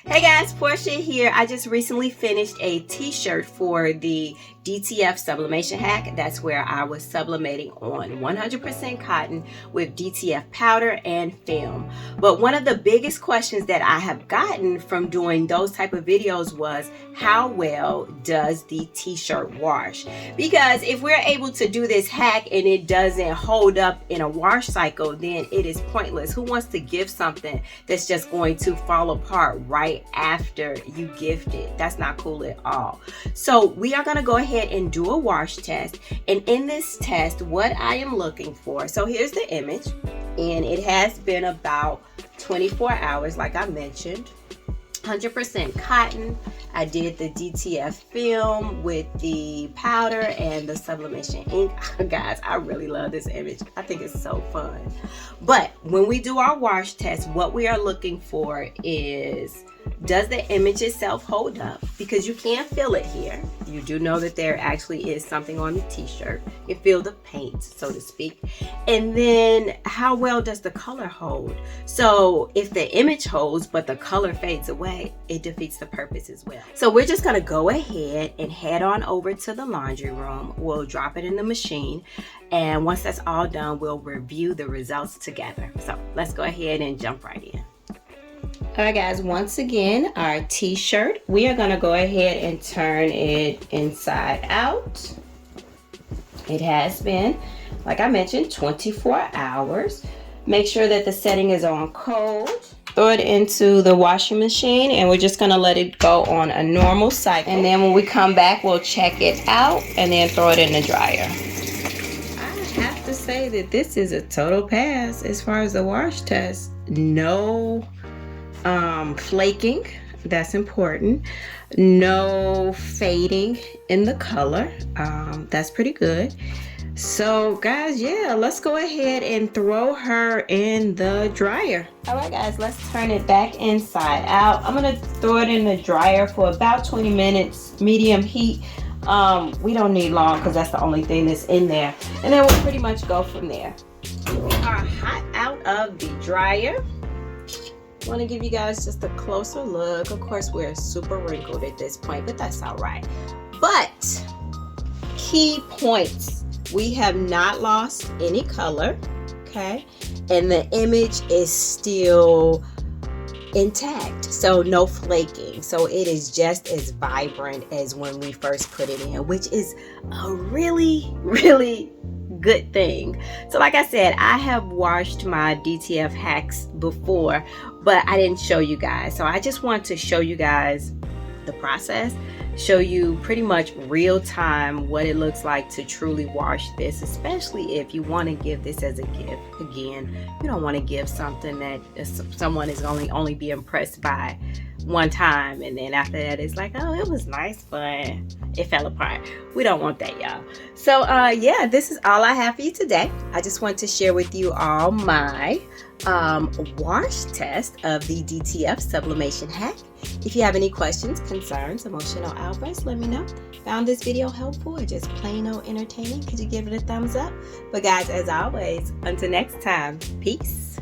Hey guys, Portia here. I just recently finished a t-shirt for the DTF Sublimation hack. That's where I was sublimating on 100% cotton with DTF powder and film. But one of the biggest questions that I have gotten from doing those type of videos was, how well does the t-shirt wash? Because if we're able to do this hack and it doesn't hold up in a wash cycle, then it is pointless. Who wants to give something that's just going to fall apart right after you gift it? That's not cool at all. So we are going to go ahead and do a wash test, and in this test what I am looking for, so here's the image, and it has been about 24 hours like I mentioned. 100% cotton. I did the DTF film with the powder and the sublimation ink. Guys, I really love this image. I think it's so fun. But when we do our wash test, what we are looking for is, does the image itself hold up? Because you can't feel it here. You do know that there actually is something on the t-shirt. You feel the paint, so to speak. And then how well does the color hold? So if the image holds but the color fades away, it defeats the purpose as well. So we're just gonna go ahead and head on over to the laundry room. We'll drop it in the machine, and once that's all done, we'll review the results together. So let's go ahead and jump right in. Alright guys, once again, our t-shirt, we are going to go ahead and turn it inside out. It has been, like I mentioned, 24 hours. Make sure that the setting is on cold. Throw it into the washing machine, and we're just going to let it go on a normal cycle. And then when we come back, we'll check it out and then throw it in the dryer. I have to say that this is a total pass as far as the wash test. No flaking, that's important. No fading in the color, that's pretty good. So guys, yeah, let's go ahead and throw her in the dryer. All right guys, let's turn it back inside out. I'm gonna throw it in the dryer for about 20 minutes, medium heat. We don't need long because that's the only thing that's in there, and then we'll pretty much go from there. We are hot out of the dryer. I want to give you guys just a closer look. Of course, we're super wrinkled at this point, but that's all right. But key points, we have not lost any color, okay? And the image is still intact, so no flaking. So it is just as vibrant as when we first put it in, which is a really, really good thing. So like I said, I have washed my DTF hacks before, but I didn't show you guys. So I just want to show you guys the process, show you pretty much real time what it looks like to truly wash this, especially if you want to give this as a gift. Again, you don't want to give something that someone is only be impressed by one time, and then after that it's like, oh, it was nice but it fell apart. We don't want that, y'all. So yeah, this is all I have for you today. I just want to share with you all my wash test of the DTF sublimation hack. If you have any questions, concerns, emotional outbursts, let me know. Found this video helpful or just plain old entertaining, could you give it a thumbs up? But guys, as always, until next time, peace.